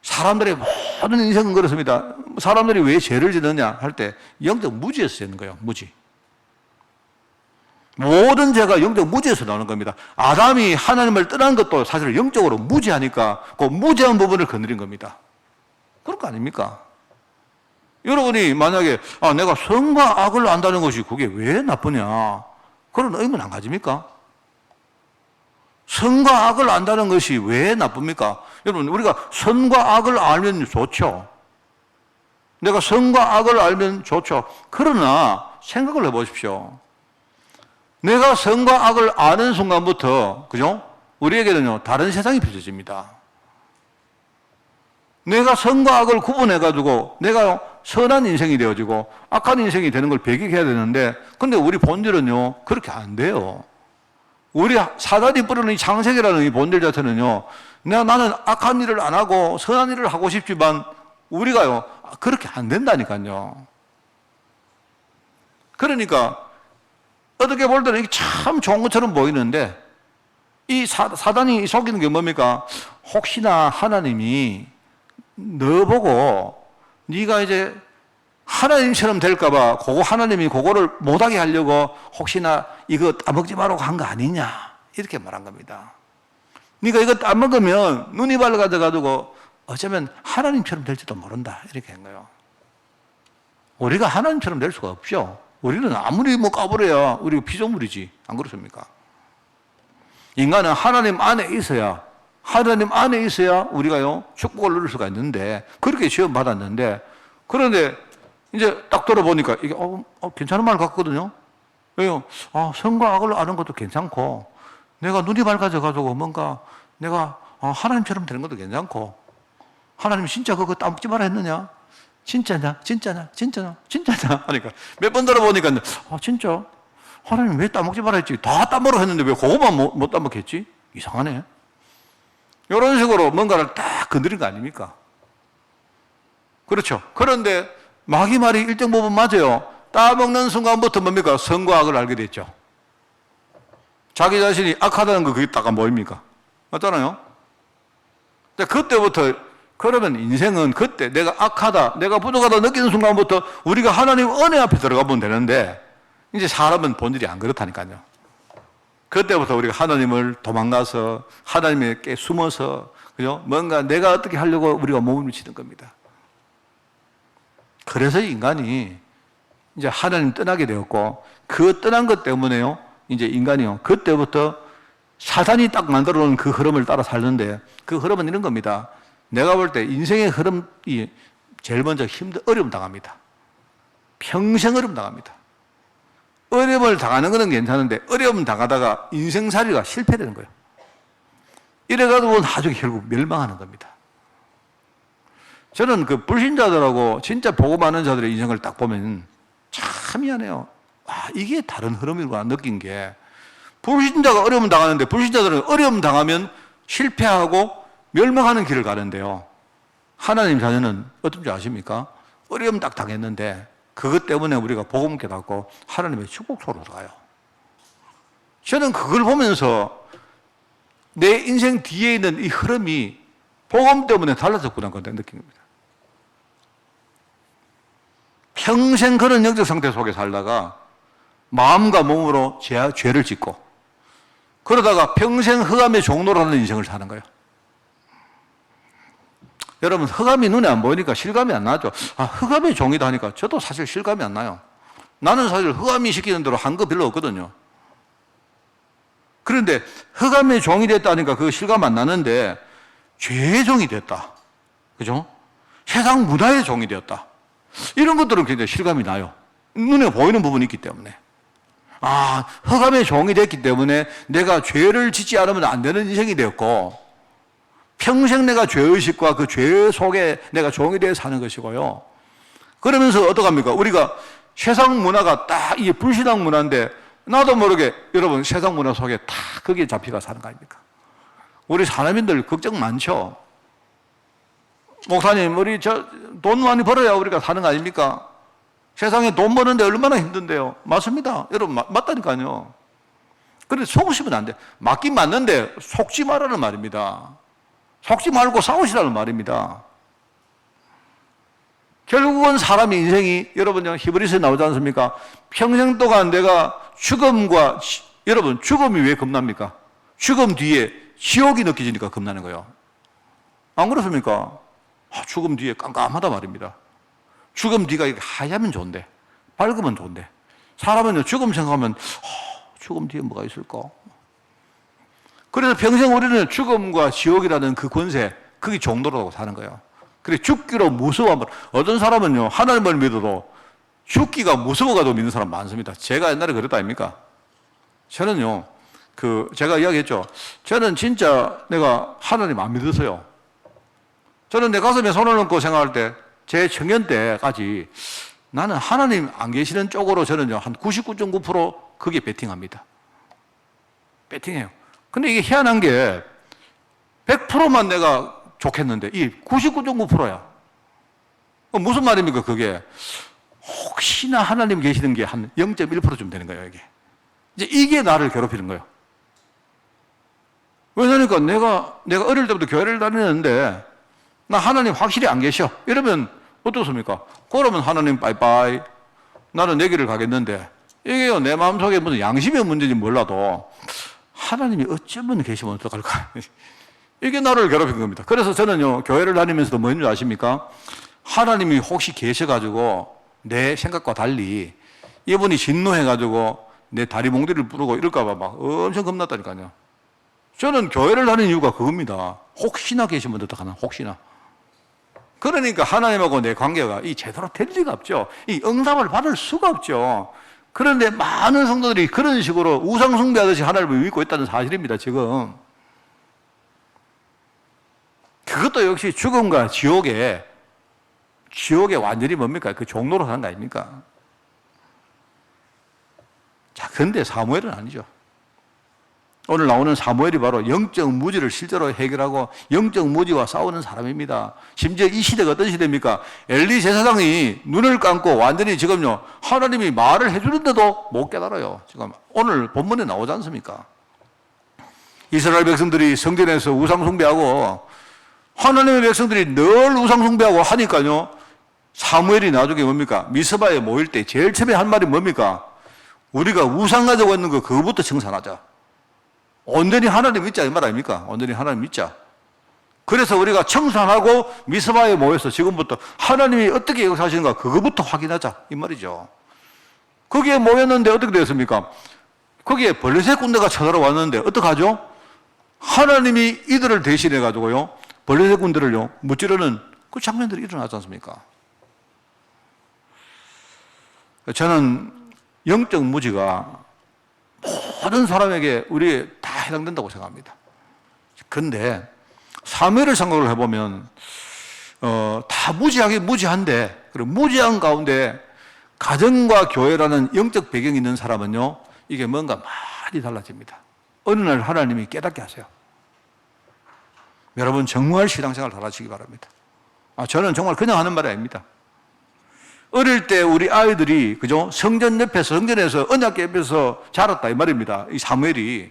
사람들의 모든 인생은 그렇습니다. 사람들이 왜 죄를 짓느냐 할 때 영적 무지에서 짓는 거예요. 무지. 모든 죄가 영적 무지에서 나오는 겁니다. 아담이 하나님을 떠난 것도 사실 영적으로 무지하니까 그 무지한 부분을 건드린 겁니다. 그럴 거 아닙니까? 여러분이 만약에 내가 선과 악을 안다는 것이 그게 왜 나쁘냐, 그런 의문 안 가집니까? 선과 악을 안다는 것이 왜 나쁩니까? 여러분, 우리가 선과 악을 알면 좋죠. 내가 선과 악을 알면 좋죠. 그러나 생각을 해보십시오. 내가 선과 악을 아는 순간부터, 그죠? 우리에게는요, 다른 세상이 펼쳐집니다. 내가 선과 악을 구분해가지고 내가 선한 인생이 되어지고 악한 인생이 되는 걸 배격해야 되는데, 근데 우리 본질은요, 그렇게 안 돼요. 우리 사단이 뿌리는 이 창세기라는 이 본질 자체는요, 나는 악한 일을 안 하고 선한 일을 하고 싶지만 우리가요, 그렇게 안 된다니까요. 그러니까 어떻게 볼 때는 이게 참 좋은 것처럼 보이는데, 이 사단이 속이는 게 뭡니까? 혹시나 하나님이 너 보고 네가 이제 하나님처럼 될까봐 하나님이 그거를 못하게 하려고 혹시나 이거 따먹지 말라고 한 거 아니냐, 이렇게 말한 겁니다. 네가 이거 따먹으면 눈이 밝아져가지고 어쩌면 하나님처럼 될지도 모른다, 이렇게 한 거예요. 우리가 하나님처럼 될 수가 없죠. 우리는 아무리 까불어야 우리가 피조물이지, 안 그렇습니까? 인간은 하나님 안에 있어야 우리가요, 축복을 누릴 수가 있는데, 그렇게 시험 받았는데, 그런데 이제 딱 들어보니까 이게 괜찮은 말 같거든요. 왜요? 선과 악을 아는 것도 괜찮고, 내가 눈이 밝아져가지고 뭔가 내가 하나님처럼 되는 것도 괜찮고, 하나님 진짜 그거 따먹지 마라 했느냐? 진짜냐? 하니까 몇 번 들어보니까 진짜 하나님 왜 따먹지 마라 했지? 다 따먹으라 했는데 왜 그거만 못 따먹겠지? 이상하네. 이런 식으로 뭔가를 딱 건드린 거 아닙니까? 그렇죠. 그런데 마귀 말이 일정 부분 맞아요. 따먹는 순간부터 뭡니까? 선과 악을 알게 됐죠. 자기 자신이 악하다는 거 그게 딱 안 보입니까? 맞잖아요? 그때부터, 그러면 인생은 그때 내가 악하다, 내가 부족하다 느끼는 순간부터 우리가 하나님 은혜 앞에 들어가 보면 되는데, 이제 사람은 본질이 안 그렇다니까요. 그때부터 우리가 하나님을 도망가서 하나님께 숨어서, 그죠? 뭔가 내가 어떻게 하려고 우리가 몸을 치는 겁니다. 그래서 인간이 이제 하나님 떠나게 되었고, 그 떠난 것 때문에요, 이제 인간이요, 그때부터 사단이 딱 만들어 놓은 그 흐름을 따라 살는데, 그 흐름은 이런 겁니다. 내가 볼 때 인생의 흐름이 제일 먼저 어려움 당합니다. 평생 어려움 당합니다. 어려움을 당하는 것은 괜찮은데, 어려움 당하다가 인생살이가 실패되는 거예요. 이래가지고 나중에 결국 멸망하는 겁니다. 저는 그 불신자들하고 진짜 복음 많은 자들의 인생을 딱 보면 참 미안해요. 이게 다른 흐름이구나 느낀 게, 불신자가 어려움 당하는데 불신자들은 어려움 당하면 실패하고 멸망하는 길을 가는데요, 하나님 자녀는 어떤 줄 아십니까? 어려움 딱 당했는데 그것 때문에 우리가 복음 깨닫고 하나님의 축복 속으로 들어가요. 저는 그걸 보면서 내 인생 뒤에 있는 이 흐름이 복음 때문에 달라졌구나 그런 느낀 겁니다. 평생 그런 영적 상태 속에 살다가 마음과 몸으로 죄를 짓고, 그러다가 평생 흑암의 종로로 하는 인생을 사는 거예요. 여러분, 흑암이 눈에 안 보이니까 실감이 안 나죠. 흑암의 종이다 하니까 저도 사실 실감이 안 나요. 나는 사실 흑암이 시키는 대로 한 거 별로 없거든요. 그런데 흑암의 종이 됐다니까 그 실감 안 나는데, 죄의 종이 됐다, 그죠? 세상 문화의 종이 되었다, 이런 것들은 굉장히 실감이 나요. 눈에 보이는 부분이 있기 때문에. 흑암의 종이 됐기 때문에 내가 죄를 짓지 않으면 안 되는 인생이 되었고, 평생 내가 죄의식과 그 죄 속에 내가 종이 되어 사는 것이고요. 그러면서 어떡합니까? 우리가 세상 문화가 딱 이게 불신앙 문화인데, 나도 모르게 여러분 세상 문화 속에 다 거기에 잡혀가 사는 거 아닙니까? 우리 사람인들 걱정 많죠. 목사님, 우리 돈 많이 벌어야 우리가 사는 거 아닙니까? 세상에 돈 버는데 얼마나 힘든데요. 맞습니다. 여러분, 맞다니까요. 그런데 속으시면 안 돼. 맞긴 맞는데 속지 말라는 말입니다. 속지 말고 싸우시라는 말입니다. 결국은 사람의 인생이, 여러분, 히브리서에 나오지 않습니까? 평생 동안 내가 죽음과, 여러분, 죽음이 왜 겁납니까? 죽음 뒤에 지옥이 느껴지니까 겁나는 거예요. 안 그렇습니까? 죽음 뒤에 깜깜하다 말입니다. 죽음 뒤가 하얗면 좋은데, 밝으면 좋은데, 사람은요, 죽음 생각하면 죽음 뒤에 뭐가 있을까? 그래서 평생 우리는 죽음과 지옥이라는 그 권세, 그게 종로라고 사는 거예요. 그래, 죽기로 무서워하면, 어떤 사람은요, 하나님을 믿어도 죽기가 무서워가지고 믿는 사람 많습니다. 제가 옛날에 그랬다 아닙니까? 저는요, 제가 이야기했죠. 저는 진짜 내가 하나님 안 믿었어요. 저는 내 가슴에 손을 얹고 생각할 때, 제 청년 때까지 나는 하나님 안 계시는 쪽으로 저는요, 한 99.9% 그게 베팅합니다. 베팅해요. 근데 이게 희한한 게 100%만 내가 좋겠는데 이 99.9%야. 무슨 말입니까, 그게? 혹시나 하나님 계시는 게 한 0.1%쯤 되는 거예요, 이게. 이게 나를 괴롭히는 거예요. 왜냐니까 내가 어릴 때부터 교회를 다니는데 나 하나님 확실히 안 계셔. 이러면 어떻습니까? 그러면 하나님 빠이빠이. 나는 내 길을 가겠는데, 이게요, 내 마음속에 무슨 양심의 문제인지 몰라도 하나님이 어쩌면 계시면 어떡할까? 이게 나를 괴롭힌 겁니다. 그래서 저는요, 교회를 다니면서도 뭔 줄 아십니까? 하나님이 혹시 계셔가지고 내 생각과 달리 이분이 진노해가지고 내 다리 몽디를 부르고 이럴까봐 막 엄청 겁났다니까요. 저는 교회를 다니는 이유가 그겁니다. 혹시나 계시면 어떡하나, 혹시나. 그러니까 하나님하고 내 관계가 제대로 될 리가 없죠. 이 응답을 받을 수가 없죠. 그런데 많은 성도들이 그런 식으로 우상숭배하듯이 하나님을 믿고 있다는 사실입니다, 지금. 그것도 역시 죽음과 지옥의 완전히 뭡니까? 그 종로로 사는 거 아닙니까? 자, 근데 사무엘은 아니죠. 오늘 나오는 사무엘이 바로 영적 무지를 실제로 해결하고 영적 무지와 싸우는 사람입니다. 심지어 이 시대가 어떤 시대입니까? 엘리 제사장이 눈을 감고 완전히 지금요, 하나님이 말을 해주는데도 못 깨달아요. 지금 오늘 본문에 나오지 않습니까? 이스라엘 백성들이 성전에서 우상숭배하고 하나님의 백성들이 늘 우상숭배하고 하니까요, 사무엘이 나중에 뭡니까? 미스바에 모일 때 제일 처음에 한 말이 뭡니까? 우리가 우상 가지고 있는 거 그거부터 청산하자. 온전히 하나님 믿자 이 말 아닙니까? 온전히 하나님 믿자. 그래서 우리가 청산하고 미스바에 모여서 지금부터 하나님이 어떻게 역사하시는가 그거부터 확인하자 이 말이죠. 거기에 모였는데 어떻게 되었습니까? 거기에 블레셋 군대가 쳐들어왔는데 어떡하죠? 하나님이 이들을 대신해 가지고요, 블레셋 군대를요 무찌르는 그 장면들이 일어나지 않습니까? 저는 영적 무지가 모든 사람에게 우리 다 해당된다고 생각합니다. 그런데 사무엘을 생각을 해보면 다 무지한데, 그리고 무지한 가운데 가정과 교회라는 영적 배경이 있는 사람은요, 이게 뭔가 많이 달라집니다. 어느 날 하나님이 깨닫게 하세요. 여러분 정말 신앙생활 잘하시기 바랍니다. 저는 정말 그냥 하는 말이 아닙니다. 어릴 때 우리 아이들이 그죠, 성전에서 언약궤 옆에서 자랐다 이 말입니다. 이 사무엘이.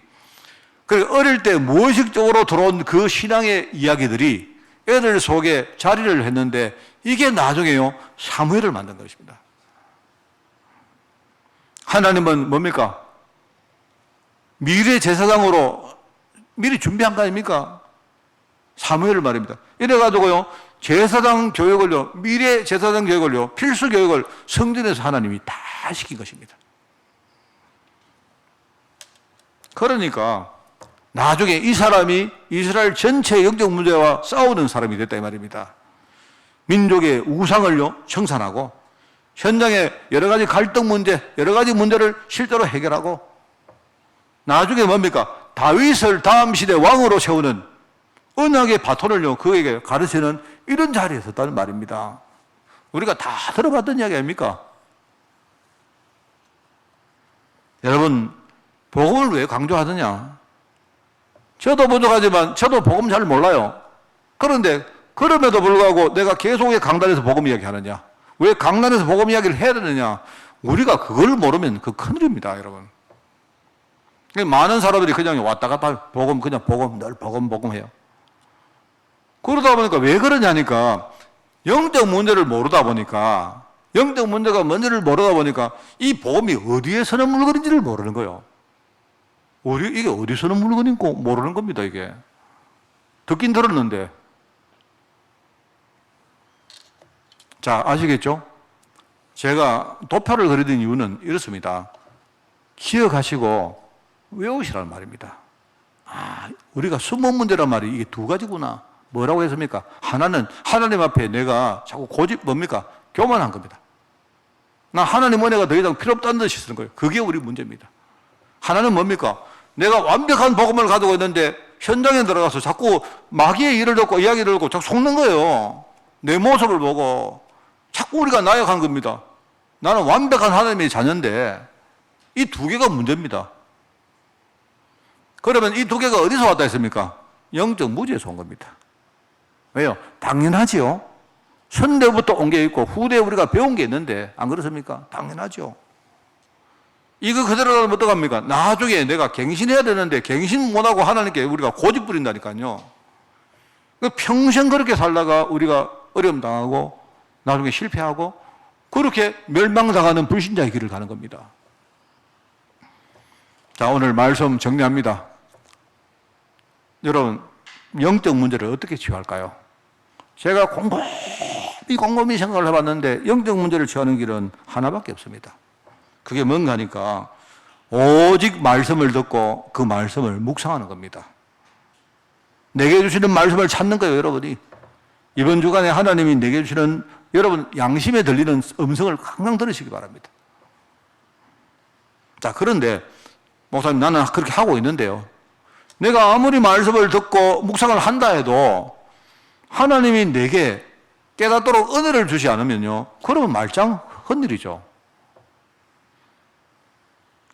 그리고 어릴 때 무의식적으로 들어온 그 신앙의 이야기들이 애들 속에 자리를 했는데 이게 나중에요 사무엘을 만든 것입니다. 하나님은 뭡니까? 미래 제사장으로 미리 준비한 거 아닙니까? 사무엘을 말입니다. 이래가지고요, 제사장 교육을요, 미래 제사장 교육을요, 필수 교육을 성전에서 하나님이 다 시킨 것입니다. 그러니까 나중에 이 사람이 이스라엘 전체의 영적 문제와 싸우는 사람이 됐다 이 말입니다. 민족의 우상을요 청산하고 현장의 여러 가지 갈등 문제, 여러 가지 문제를 실제로 해결하고 나중에 뭡니까? 다윗을 다음 시대 왕으로 세우는 언약의 바톤을요 그에게 가르치는 이런 자리에 섰다는 말입니다. 우리가 다 들어봤던 이야기 아닙니까? 여러분 복음을 왜 강조하느냐? 저도 부족하지만 저도 복음 잘 몰라요. 그런데 그럼에도 불구하고 내가 계속 왜 강단에서 복음 이야기하느냐? 왜 강단에서 복음 이야기를 해야 되느냐? 우리가 그걸 모르면 그 큰일입니다, 여러분. 많은 사람들이 그냥 왔다 갔다 복음, 그냥 복음, 늘 복음 해요. 그러다 보니까 왜 그러냐니까 영적 문제를 모르다 보니까 영적 문제가 뭔지를 모르다 보니까 이 복음이 어디에 서는 물건인지를 모르는 거예요. 이게 어디 서는 물건인고 모르는 겁니다, 이게. 듣긴 들었는데. 자, 아시겠죠? 제가 도표를 그리는 이유는 이렇습니다. 기억하시고 외우시라는 말입니다. 우리가 숨은 문제란 말이 이게 두 가지구나. 뭐라고 했습니까? 하나는 하나님 앞에 내가 자꾸 뭡니까? 교만한 겁니다. 나 하나님 은혜가 더 이상 필요 없다는 듯이 쓰는 거예요. 그게 우리 문제입니다. 하나는 뭡니까? 내가 완벽한 복음을 가지고 있는데 현장에 들어가서 자꾸 마귀의 일을 듣고 이야기를 듣고 자꾸 속는 거예요. 내 모습을 보고 자꾸 우리가 나약한 겁니다. 나는 완벽한 하나님의 자녀인데 이 두 개가 문제입니다. 그러면 이 두 개가 어디서 왔다 했습니까? 영적 무지에서 온 겁니다. 왜요? 당연하지요. 선대부터 온 게 있고 후대에 우리가 배운 게 있는데 안 그렇습니까? 당연하죠. 이거 그대로 가면 어떡합니까? 나중에 내가 갱신해야 되는데 갱신 못하고 하나님께 우리가 고집 부린다니까요. 평생 그렇게 살다가 우리가 어려움 당하고 나중에 실패하고 그렇게 멸망당하는 불신자의 길을 가는 겁니다. 자, 오늘 말씀 정리합니다. 여러분, 영적 문제를 어떻게 치유할까요? 제가 곰곰이 생각을 해봤는데 영적 문제를 치유하는 길은 하나밖에 없습니다. 그게 뭔가 하니까 오직 말씀을 듣고 그 말씀을 묵상하는 겁니다. 내게 주시는 말씀을 찾는 거예요, 여러분이. 이번 주간에 하나님이 내게 주시는 여러분 양심에 들리는 음성을 항상 들으시기 바랍니다. 자, 그런데 목사님 나는 그렇게 하고 있는데요. 내가 아무리 말씀을 듣고 묵상을 한다 해도 하나님이 내게 깨닫도록 은혜를 주지 않으면요, 그러면 말짱 헛일이죠.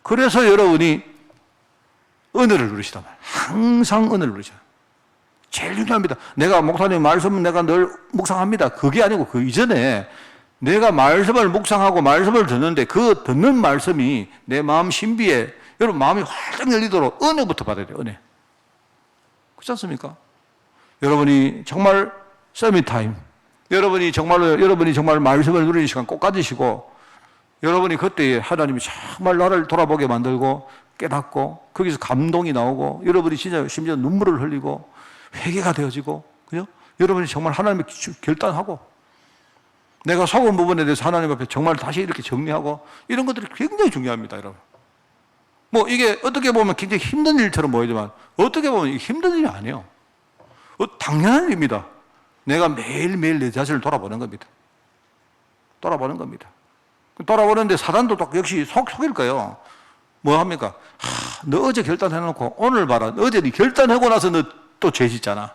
그래서 여러분이 은혜를 누리시단 말이에요. 항상 은혜를 누리셔요. 제일 중요합니다. 내가 목사님 말씀은 내가 늘 묵상합니다. 그게 아니고 그 이전에 내가 말씀을 묵상하고 말씀을 듣는데 그 듣는 말씀이 내 마음 신비에 여러분 마음이 활짝 열리도록 은혜부터 받아야 돼요. 은혜. 그렇지 않습니까? 여러분이 정말 서밋타임, 여러분이 정말 말씀을 누리는 시간 꼭 가지시고 여러분이 그때에 하나님이 정말 나를 돌아보게 만들고 깨닫고 거기서 감동이 나오고 여러분이 진짜 심지어 눈물을 흘리고 회개가 되어지고 그죠? 여러분이 정말 하나님의 결단하고 내가 속은 부분에 대해서 하나님 앞에 정말 다시 이렇게 정리하고 이런 것들이 굉장히 중요합니다, 여러분. 뭐 이게 어떻게 보면 굉장히 힘든 일처럼 보이지만 어떻게 보면 이게 힘든 일이 아니에요. 당연한 일입니다. 내가 매일매일 내 자신을 돌아보는 겁니다. 돌아보는 겁니다. 돌아보는데 사단도 또 역시 속일 거예요. 뭐 합니까? 너 어제 결단해놓고 오늘 봐라. 어제 네 결단하고 나서 너 또 죄 짓잖아.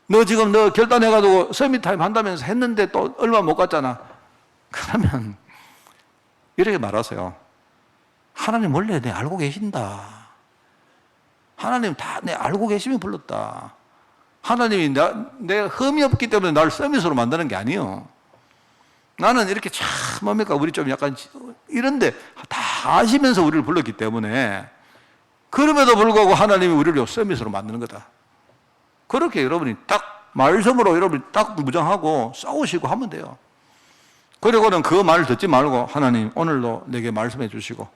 너 지금 너 결단해가지고 서밋타임 한다면서 했는데 또 얼마 못 갔잖아. 그러면 이렇게 말하세요. 하나님 원래 내 알고 계신다. 하나님 다 내 알고 계시면 불렀다. 하나님이 내가 흠이 없기 때문에 나를 서밋으로 만드는 게 아니에요. 나는 이렇게 참 뭡니까 우리 좀 약간 이런데 다 아시면서 우리를 불렀기 때문에 그럼에도 불구하고 하나님이 우리를 서밋으로 만드는 거다. 그렇게 여러분이 딱 말씀으로 여러분이 딱 무장하고 싸우시고 하면 돼요. 그리고는 그 말을 듣지 말고 하나님 오늘도 내게 말씀해 주시고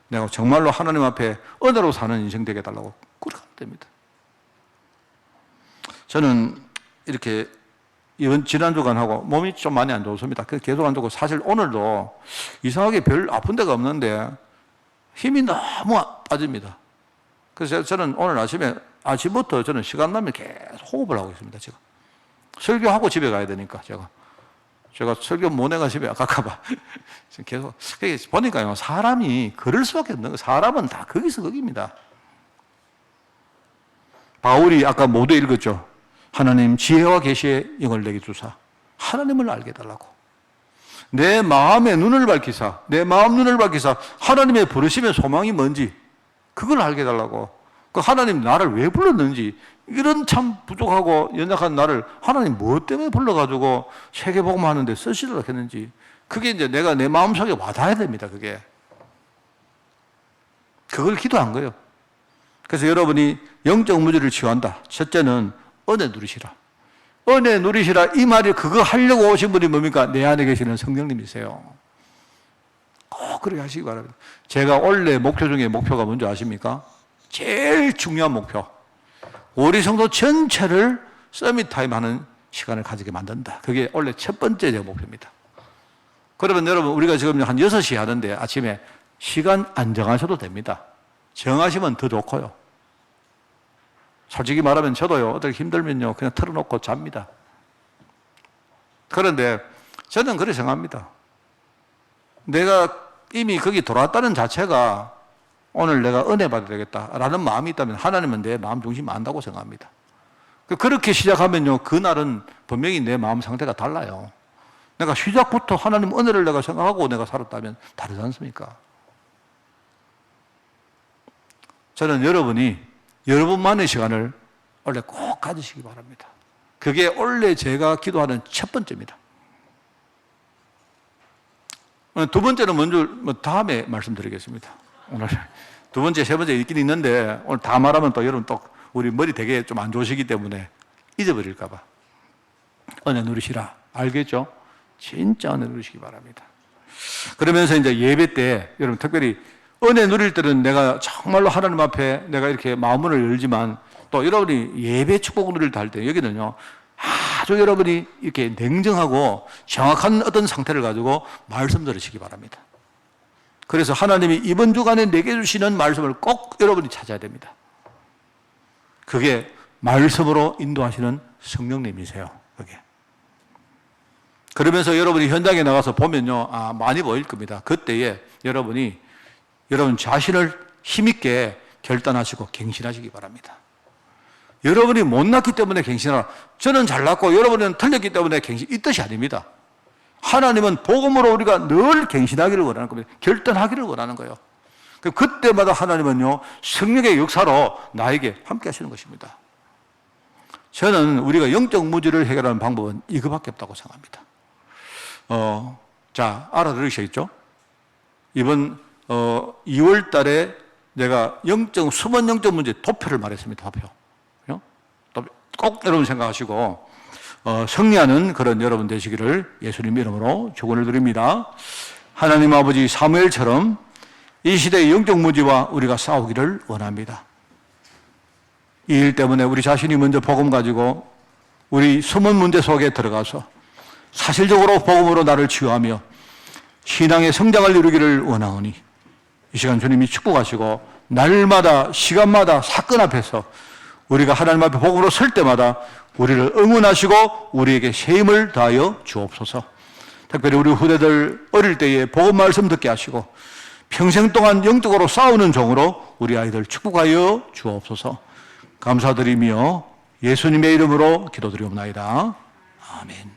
내가 정말로 하나님 앞에 은혜로 사는 인생 되게 해달라고 그렇게 하면 됩니다. 저는 이렇게 이번 지난주간하고 몸이 좀 많이 안 좋습니다. 계속 안 좋고 사실 오늘도 이상하게 별 아픈 데가 없는데 힘이 너무 빠집니다. 그래서 저는 오늘 아침부터 저는 시간 나면 계속 호흡을 하고 있습니다. 지금 설교하고 집에 가야 되니까 제가 설교 못 내가 집에 갈까봐 지금 계속 보니까요 사람이 그럴 수밖에 없는 거예요. 사람은 다 거기서 거기입니다. 바울이 아까 모두 읽었죠. 하나님 지혜와 계시의 영을 내게 주사 하나님을 알게 해달라고. 내 마음의 눈을 밝히사 내 마음 눈을 밝히사 하나님의 부르심의 소망이 뭔지 그걸 알게 해달라고. 그 하나님 나를 왜 불렀는지 이런 참 부족하고 연약한 나를 하나님 무엇 때문에 불러가지고 세계복음 하는데 쓰시도록 했는지 그게 이제 내가 내 마음속에 와닿아야 됩니다. 그걸 기도한 거예요. 그래서 여러분이 영적 무지를 치유한다. 첫째는 은혜 누리시라. 은혜 누리시라 이 말이 그거 하려고 오신 분이 뭡니까? 내 안에 계시는 성령님이세요. 꼭 그렇게 하시기 바랍니다. 제가 원래 목표 중에 목표가 뭔지 아십니까? 제일 중요한 목표. 우리 성도 전체를 서밋타임 하는 시간을 가지게 만든다. 그게 원래 첫 번째 제 목표입니다. 그러면 여러분 우리가 지금 한 6시에 하는데 아침에 시간 안 정하셔도 됩니다. 정하시면 더 좋고요. 솔직히 말하면 저도요 어떻게 힘들면요 그냥 틀어놓고 잡니다. 그런데 저는 그렇게 생각합니다. 내가 이미 거기 돌아왔다는 자체가 오늘 내가 은혜 받아야 되겠다라는 마음이 있다면 하나님은 내 마음 중심 안다고 생각합니다. 그렇게 시작하면요 그날은 분명히 내 마음 상태가 달라요. 내가 시작부터 하나님 은혜를 내가 생각하고 내가 살았다면 다르지 않습니까? 저는 여러분이 여러분만의 시간을 원래 꼭 가지시기 바랍니다. 그게 원래 제가 기도하는 첫 번째입니다. 두 번째는 먼저 다음에 말씀드리겠습니다. 오늘 두 번째, 세 번째 있긴 있는데 오늘 다 말하면 또 여러분 또 우리 머리 되게 좀 안 좋으시기 때문에 잊어버릴까 봐. 은혜 누리시라. 알겠죠? 진짜 은혜 누리시기 바랍니다. 그러면서 이제 예배 때 여러분 특별히 은혜 누릴 때는 내가 정말로 하나님 앞에 내가 이렇게 마음을 열지만 또 여러분이 예배 축복 누릴 때 할 때 여기는요 아주 여러분이 이렇게 냉정하고 정확한 어떤 상태를 가지고 말씀 들으시기 바랍니다. 그래서 하나님이 이번 주간에 내게 주시는 말씀을 꼭 여러분이 찾아야 됩니다. 그게 말씀으로 인도하시는 성령님이세요. 그게. 그러면서 여러분이 현장에 나가서 보면요, 많이 보일 겁니다. 그때에 여러분 자신을 힘있게 결단하시고 갱신하시기 바랍니다. 여러분이 못났기 때문에 갱신하라. 저는 잘났고 여러분은 틀렸기 때문에 갱신, 이 뜻이 아닙니다. 하나님은 복음으로 우리가 늘 갱신하기를 원하는 겁니다. 결단하기를 원하는 거예요. 그때마다 하나님은요, 성령의 역사로 나에게 함께 하시는 것입니다. 저는 우리가 영적 무지를 해결하는 방법은 이거밖에 없다고 생각합니다. 자, 알아들으시겠죠? 이번 2월 달에 내가 숨은 영적 문제 도표를 말했습니다. 도표. 꼭 여러분 생각하시고 승리하는 그런 여러분 되시기를 예수님 이름으로 축원을 드립니다. 하나님 아버지 사무엘처럼 이 시대의 영적 무지와 우리가 싸우기를 원합니다. 이 일 때문에 우리 자신이 먼저 복음 가지고 우리 숨은 문제 속에 들어가서 사실적으로 복음으로 나를 치유하며 신앙의 성장을 이루기를 원하오니 이 시간 주님이 축복하시고 날마다 시간마다 사건 앞에서 우리가 하나님 앞에 복음으로 설 때마다 우리를 응원하시고 우리에게 새 힘을 다하여 주옵소서. 특별히 우리 후대들 어릴 때에 복음 말씀 듣게 하시고 평생 동안 영적으로 싸우는 종으로 우리 아이들 축복하여 주옵소서. 감사드리며 예수님의 이름으로 기도드리옵나이다. 아멘.